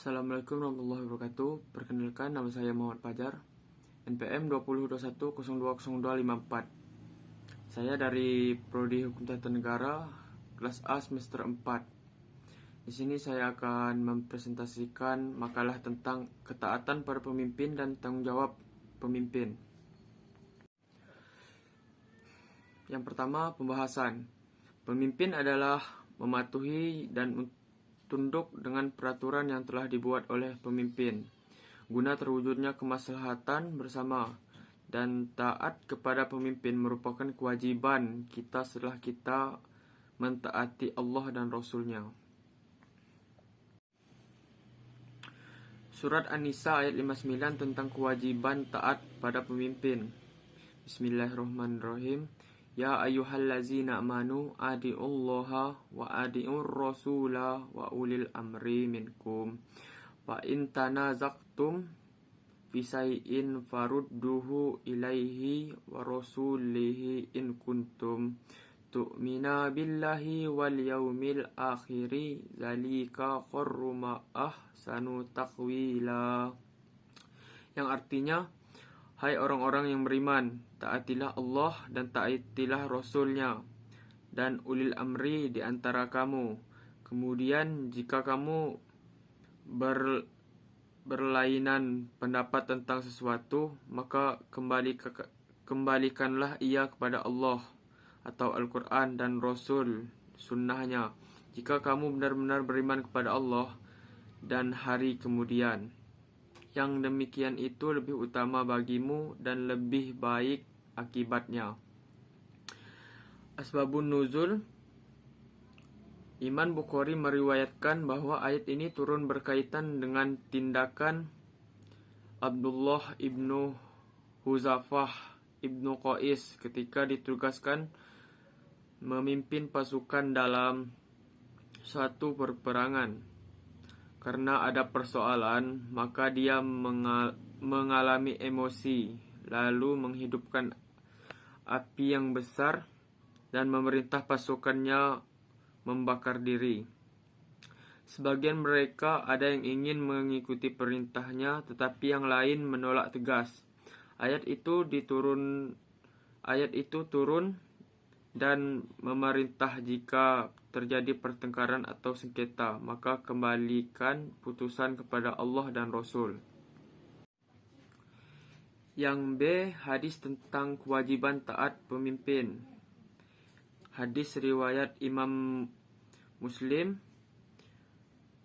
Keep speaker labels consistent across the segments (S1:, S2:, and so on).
S1: Assalamualaikum warahmatullahi wabarakatuh. Perkenalkan, nama saya Muhammad Fajar, NPM 2021020254. Saya dari Prodi Hukum Tata Negara, kelas A semester 4. Di sini saya akan mempresentasikan makalah tentang ketaatan para pemimpin dan tanggung jawab pemimpin. Yang pertama, pembahasan. Pemimpin adalah mematuhi dan tunduk dengan peraturan yang telah dibuat oleh pemimpin, guna terwujudnya kemaslahatan bersama, dan taat kepada pemimpin merupakan kewajiban kita setelah kita mentaati Allah dan Rasul-Nya. Surat An-Nisa ayat 59 tentang kewajiban taat pada pemimpin. Bismillahirrahmanirrahim. Ya ayyuhallazina amanu adiullaha wa adiur rasula wa ulil amri minkum. Fa in tanazaqtum fi shay'in farudduhu ilaihi wa rasulihi in kuntum tu'mina billahi wal yaumil akhiri zalika khairrum ahsanu taqwila. Yang artinya, hai orang-orang yang beriman, taatilah Allah dan taatilah Rasul-Nya dan ulil amri di antara kamu. Kemudian jika kamu berlainan pendapat tentang sesuatu, maka kembalikanlah ia kepada Allah atau Al-Quran dan Rasul sunnahnya. Jika kamu benar-benar beriman kepada Allah dan hari kemudian, yang demikian itu lebih utama bagimu dan lebih baik akibatnya. Asbabun Nuzul. Imam Bukhari meriwayatkan bahwa ayat ini turun berkaitan dengan tindakan Abdullah ibnu Huzafah ibnu Qais ketika ditugaskan memimpin pasukan dalam suatu peperangan. Karena ada persoalan, maka dia mengalami emosi, lalu menghidupkan api yang besar dan memerintah pasukannya membakar diri. Sebagian mereka ada yang ingin mengikuti perintahnya, tetapi yang lain menolak tegas. Ayat itu turun dan memerintah jika terjadi pertengkaran atau sengketa, maka kembalikan putusan kepada Allah dan Rasul. Yang B, hadis tentang kewajiban taat pemimpin. Hadis riwayat Imam Muslim.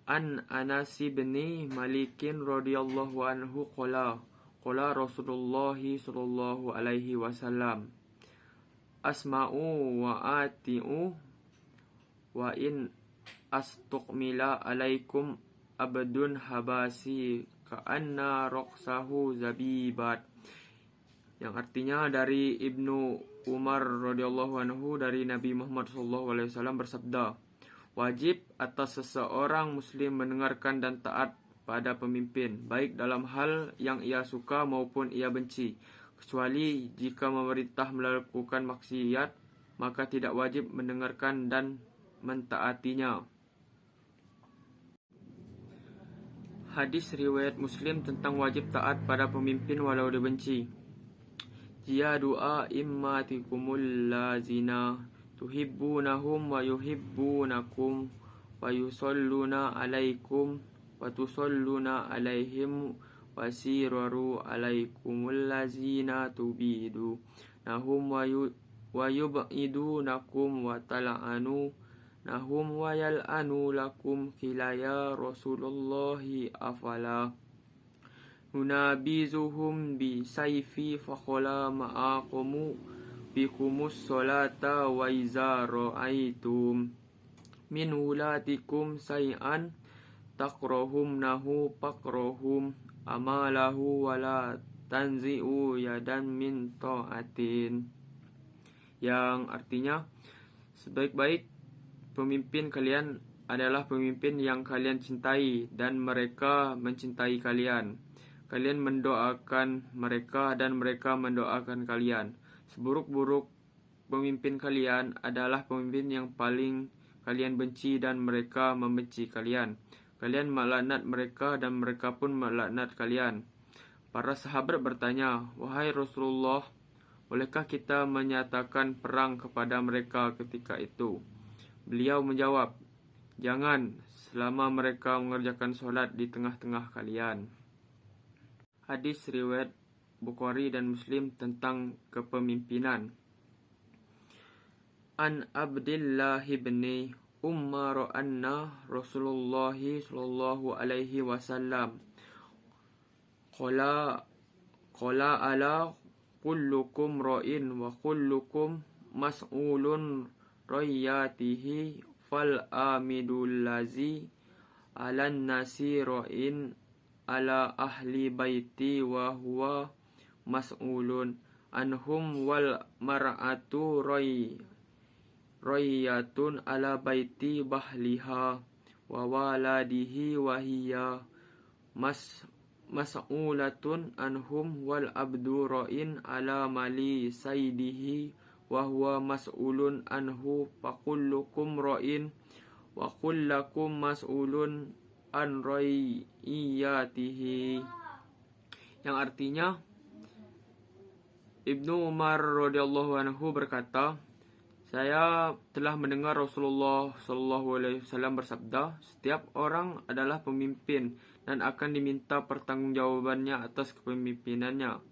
S1: An Anas bin Malikin radhiyallahu anhu qala Rasulullah sallallahu alaihi wasallam, asma'u wa ati'u wa in astuqmila alaikum abdun habasi ka'anna raqsahu zabibat. Yang artinya dari Ibnu Umar radhiyallahu anhu dari Nabi Muhammad sallallahu alaihi wasallam bersabda, wajib atas seseorang muslim mendengarkan dan taat pada pemimpin, baik dalam hal yang ia suka maupun ia benci, kecuali jika memerintah melakukan maksiat, maka tidak wajib mendengarkan dan mentaatinya. Hadis riwayat Muslim tentang wajib taat pada pemimpin walau dibenci. Jia doa immatikumul lazina tuhibbunahum wa yuhibbunakum wa yusalluna alaikum wa tusalluna alaihim wasiraru alaikumul lazina tubidu nahum wa yub'idunakum wa tal'anu nahum wa yal'anu lakum kilaya Rasulullahi afala nunabizuhum bi sayfi fakhola ma'akumu bikumus solata wa iza ra'aitum min ulatikum say'an takrohum nahu pakrohum amalahu wala tanzi'u yadan min ta'atin. Yang artinya, sebaik-baik pemimpin kalian adalah pemimpin yang kalian cintai dan mereka mencintai kalian. Kalian mendoakan mereka dan mereka mendoakan kalian. Seburuk-buruk pemimpin kalian adalah pemimpin yang paling kalian benci dan mereka membenci kalian. kalian melaknat mereka dan mereka pun melaknat kalian. Para sahabat bertanya, "Wahai Rasulullah, bolehkah kita menyatakan perang kepada mereka ketika itu?" Beliau menjawab, "Jangan, selama mereka mengerjakan solat di tengah-tengah kalian." Hadis riwayat Bukhari dan Muslim tentang kepemimpinan. An Abdillah bin Umar anna Rasulullah sallallahu alaihi wasallam qala ala kullukum ra'in wa kullukum mas'ulun ra'iyatihi fal amidul lazi alan nasi ra'in ala ahli baiti wa huwa mas'ulun anhum wal mar'atu ra'iyatun ala baiti bahliha wa waladihi wa hiya mas'ulatun anhum wal abdu ra'in ala mali saydihi wa huwa mas'ulun anhu fakullukum ra'in wa kullakum mas'ulun an ra'iyatihi. Yang artinya, Ibnu Umar radhiyallahu anhu berkata, saya telah mendengar Rasulullah sallallahu alaihi wasallam bersabda, setiap orang adalah pemimpin dan akan diminta pertanggungjawabannya atas kepemimpinannya.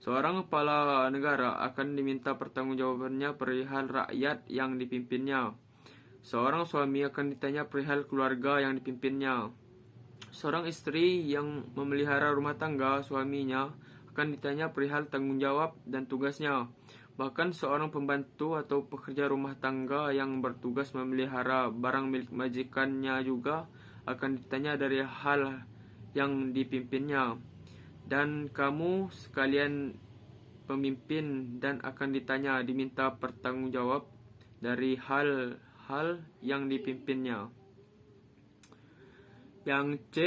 S1: Seorang kepala negara akan diminta pertanggungjawabannya perihal rakyat yang dipimpinnya. Seorang suami akan ditanya perihal keluarga yang dipimpinnya. Seorang istri yang memelihara rumah tangga suaminya akan ditanya perihal tanggung jawab dan tugasnya. Bahkan seorang pembantu atau pekerja rumah tangga yang bertugas memelihara barang milik majikannya juga akan ditanya dari hal yang dipimpinnya. Dan kamu sekalian pemimpin dan akan diminta pertanggungjawab dari hal-hal yang dipimpinnya. Yang C,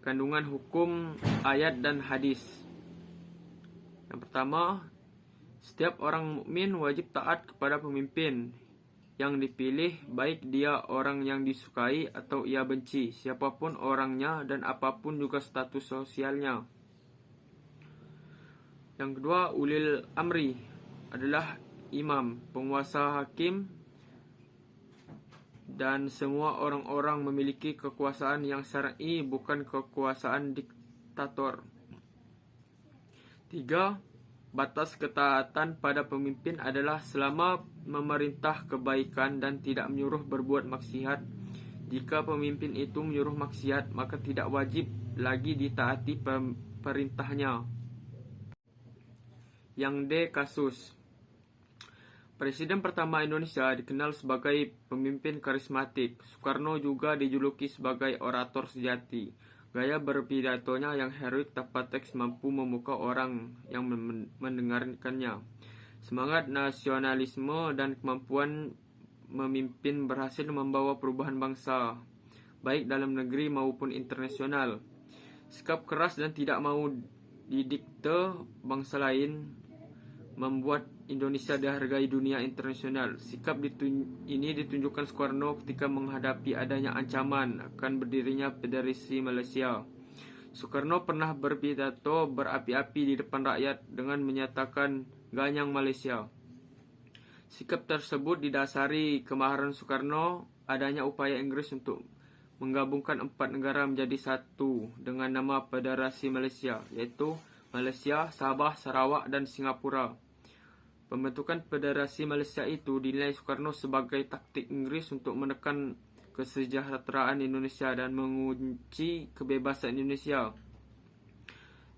S1: kandungan hukum ayat dan hadis. Yang pertama, setiap orang mukmin wajib taat kepada pemimpin yang dipilih, baik dia orang yang disukai atau ia benci, siapapun orangnya dan apapun juga status sosialnya. Yang kedua, ulil amri adalah imam, penguasa, hakim, dan semua orang-orang memiliki kekuasaan yang syar'i, bukan kekuasaan diktator. 3. Batas ketaatan pada pemimpin adalah selama memerintah kebaikan dan tidak menyuruh berbuat maksiat. Jika pemimpin itu menyuruh maksiat, maka tidak wajib lagi ditaati perintahnya. Yang D, kasus. Presiden pertama Indonesia dikenal sebagai pemimpin karismatik. Soekarno juga dijuluki sebagai orator sejati. Gaya berpidatonya yang heroik tanpa teks mampu memukau orang yang mendengarkannya. Semangat nasionalisme dan kemampuan memimpin berhasil membawa perubahan bangsa, baik dalam negeri maupun internasional. Sikap keras dan tidak mau didikte bangsa lain membuat Indonesia dihargai dunia internasional. Sikap ini ditunjukkan Soekarno ketika menghadapi adanya ancaman akan berdirinya Federasi Malaysia. Soekarno pernah berpidato berapi-api di depan rakyat dengan menyatakan ganyang Malaysia. Sikap tersebut didasari kemaharan Soekarno adanya upaya Inggris untuk menggabungkan 4 negara menjadi satu dengan nama Federasi Malaysia, yaitu Malaysia, Sabah, Sarawak, dan Singapura. Pembentukan Federasi Malaysia itu dinilai Soekarno sebagai taktik Inggris untuk menekan kesejahteraan Indonesia dan mengunci kebebasan Indonesia.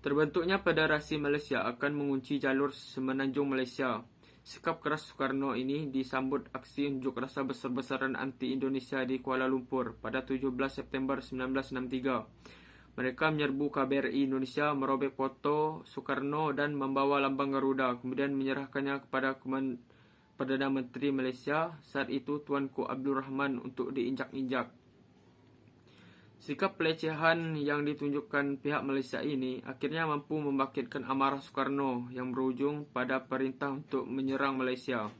S1: Terbentuknya Federasi Malaysia akan mengunci jalur semenanjung Malaysia. Sikap keras Soekarno ini disambut aksi unjuk rasa besar-besaran anti-Indonesia di Kuala Lumpur pada 17 September 1963. Mereka menyerbu KBRI Indonesia, merobek foto Soekarno dan membawa lambang Garuda, kemudian menyerahkannya kepada Perdana Menteri Malaysia saat itu Tuanku Abdul Rahman untuk diinjak-injak. Sikap pelecehan yang ditunjukkan pihak Malaysia ini akhirnya mampu membangkitkan amarah Soekarno yang berujung pada perintah untuk menyerang Malaysia.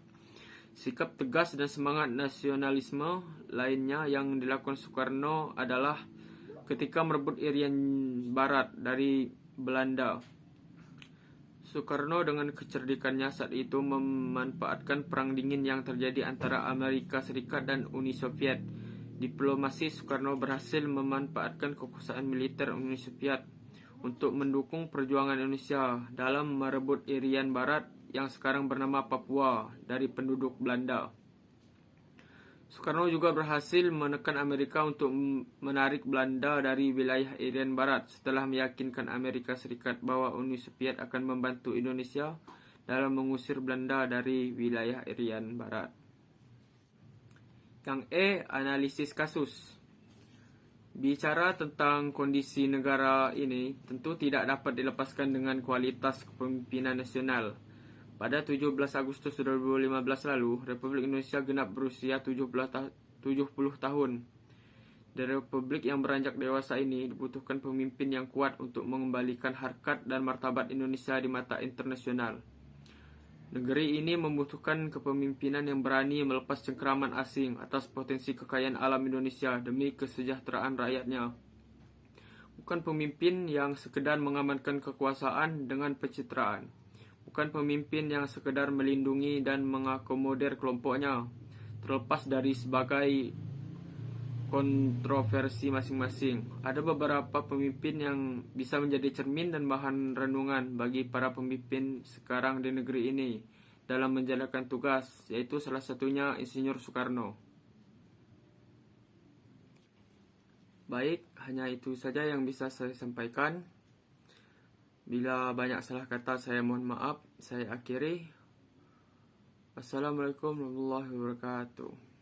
S1: Sikap tegas dan semangat nasionalisme lainnya yang dilakukan Soekarno adalah ketika merebut Irian Barat dari Belanda. Soekarno dengan kecerdikannya saat itu memanfaatkan perang dingin yang terjadi antara Amerika Serikat dan Uni Soviet. Diplomasi Soekarno berhasil memanfaatkan kekuasaan militer Uni Soviet untuk mendukung perjuangan Indonesia dalam merebut Irian Barat yang sekarang bernama Papua dari penduduk Belanda. Soekarno juga berhasil menekan Amerika untuk menarik Belanda dari wilayah Irian Barat setelah meyakinkan Amerika Serikat bahwa Uni Soviet akan membantu Indonesia dalam mengusir Belanda dari wilayah Irian Barat. Yang E, analisis kasus. Bicara tentang kondisi negara ini tentu tidak dapat dilepaskan dengan kualitas kepemimpinan nasional. Pada 17 Agustus 2015 lalu, Republik Indonesia genap berusia 70 tahun. Di Republik yang beranjak dewasa ini dibutuhkan pemimpin yang kuat untuk mengembalikan harkat dan martabat Indonesia di mata internasional. Negeri ini membutuhkan kepemimpinan yang berani melepas cengkeraman asing atas potensi kekayaan alam Indonesia demi kesejahteraan rakyatnya. Bukan pemimpin yang sekedar mengamankan kekuasaan dengan pencitraan. Bukan pemimpin yang sekedar melindungi dan mengakomodir kelompoknya, terlepas dari sebagai kontroversi masing-masing. Ada beberapa pemimpin yang bisa menjadi cermin dan bahan renungan bagi para pemimpin sekarang di negeri ini dalam menjalankan tugas, yaitu salah satunya Insinyur Soekarno. Baik, hanya itu saja yang bisa saya sampaikan. Bila banyak salah kata, saya mohon maaf. Saya akhiri. Wassalamualaikum warahmatullahi wabarakatuh.